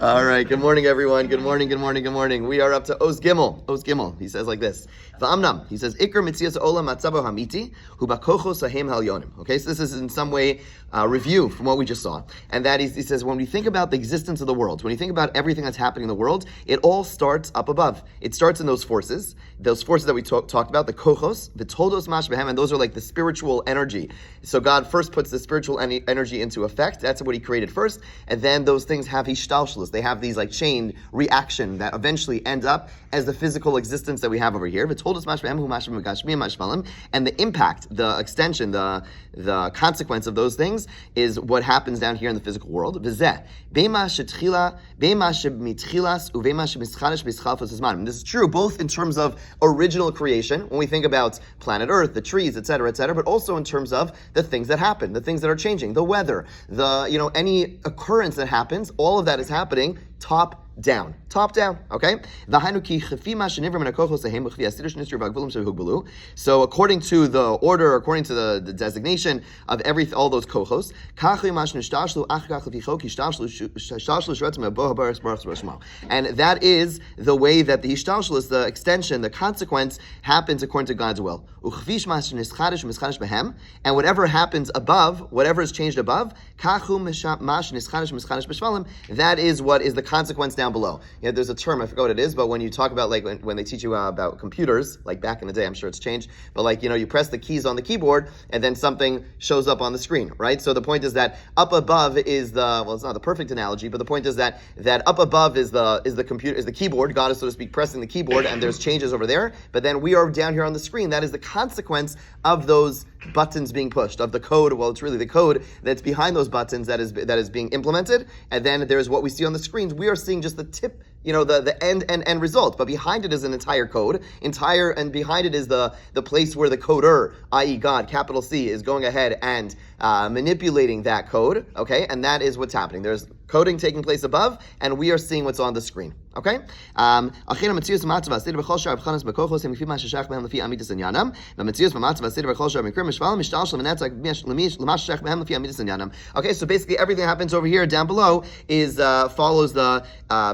All right, good morning, everyone. Good morning, good morning, good morning. We are up to Oz Gimel. Oz Gimel. He says like this. V'amnam. He says, Iker mitzias olam matzabo hamiti, hu bakochos hahem halyonim. Okay, so this is in some way review from what we just saw. And that is, he says, when we think about the existence of the world, when you think about everything that's happening in the world, it all starts up above. It starts in those forces that we talked about, the kochos, the toldos mashbehem, and those are like the spiritual energy. So God first puts the spiritual energy into effect. That's what he created first. And then those things have hishtalshlus. They have these like chained reaction that eventually end up as the physical existence that we have over here. And the impact, the extension, the consequence of those things is what happens down here in the physical world. And this is true both in terms of original creation, when we think about planet Earth, the trees, etc., but also in terms of the things that happen, the things that are changing, the weather, any occurrence that happens, all of that is happening top down, okay? So according to the order, according to the designation of all those kohos, and that is the way that the hishtalshlus, the extension, the consequence happens according to God's will. And whatever happens above, whatever is changed above, that is what is the consequence down below. There's a term, I forgot what it is, but when you talk about when they teach you about computers, like back in the day, I'm sure it's changed, but you press the keys on the keyboard and then something shows up on the screen, right? So the point is that up above is it's not the perfect analogy, but the point is that up above is the computer, is the keyboard. God is, so to speak, pressing the keyboard, and there's changes over there, but then we are down here on the screen. That is the consequence of those buttons being pushed, of the code. Well, it's really the code that's behind those buttons that is being implemented, and then there's what we see on the screens. We are seeing just the tip, the end result, but behind it is an entire code, and behind it is the place where the coder, i.e. God, capital C, is going ahead and manipulating that code, okay? And that is what's happening. There's coding taking place above, and we are seeing what's on the screen, okay? And okay, so basically everything that happens over here down below is follows the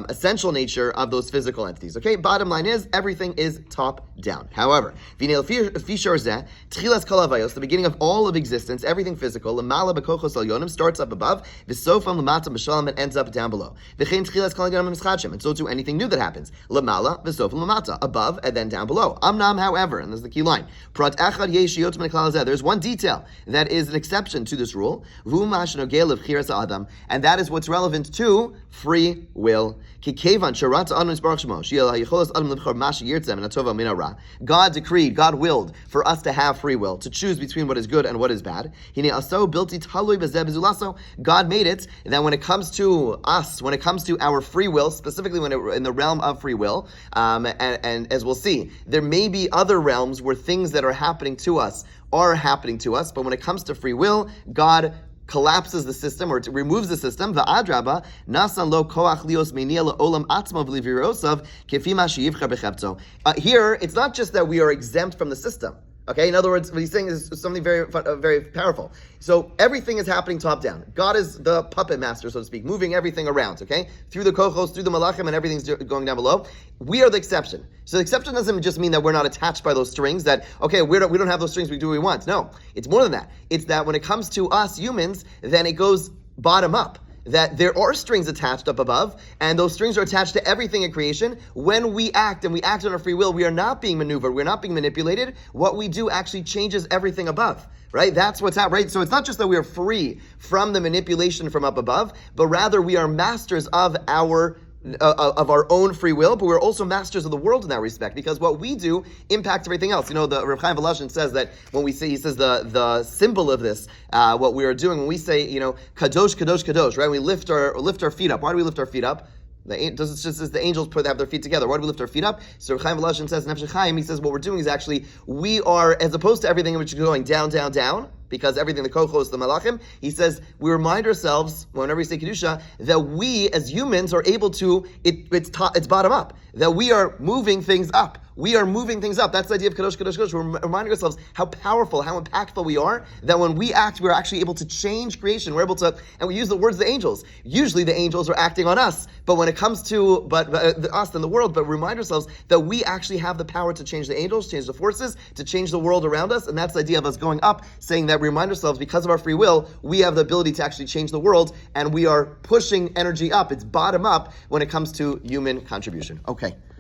essential nature of those physical entities. Okay, bottom line is everything is top down. However, the beginning of all of existence, everything physical, starts up above, and ends up down below. And so too anything new that happens, above and then down below. However, and this is the key line, there's one detail that is an exception to this rule, and that is what's relevant to free will. God decreed, God willed for us to have free will, to choose between what is good and what is bad. God made it that when it comes to us, when it comes to our free will, specifically in the realm of free will, and as we'll see, there may be other realms where things that are happening to us, but when it comes to free will, God collapses the system or removes the system. Here, it's not just that we are exempt from the system. Okay, in other words, what he's saying is something very, very powerful. So everything is happening top down. God is the puppet master, so to speak, moving everything around, okay? Through the kochos, through the malachim, and everything's going down below. We are the exception. So the exception doesn't just mean that we're not attached by those strings, that, okay, we don't have those strings, we do what we want. No, it's more than that. It's that when it comes to us humans, then it goes bottom up. That there are strings attached up above, and those strings are attached to everything in creation. When we act, and we act on our free will, we are not being maneuvered, we're not being manipulated. What we do actually changes everything above, right? That's what's happening, right? So it's not just that we are free from the manipulation from up above, but rather we are masters of our own free will, but we're also masters of the world in that respect, because what we do impacts everything else. The Reb Chaim Volozhin says that when we say, he says the symbol of this, what we are doing when we say, kadosh, kadosh, kadosh, right? We lift our feet up. Why do we lift our feet up? It's just as the angels have their feet together. Why do we lift our feet up? So Reb Chaim Volozhin says, Nefesh Chaim, he says what we're doing is actually, we are, as opposed to everything which is going down, down, down, because everything, the kochos, the malachim, he says, we remind ourselves, whenever we say Kedusha, that we as humans are able to, it's bottom up, that we are moving things up. we are moving things up. That's the idea of Kadosh, Kadosh, Kadosh. We're reminding ourselves how powerful, how impactful we are, that when we act, we're actually able to change creation. We're able to, and we use the words of the angels. Usually the angels are acting on us, but when it comes to us and the world, but remind ourselves that we actually have the power to change the angels, change the forces, to change the world around us, and that's the idea of us going up, saying that we remind ourselves, because of our free will, we have the ability to actually change the world, and we are pushing energy up. It's bottom up when it comes to human contribution. Okay.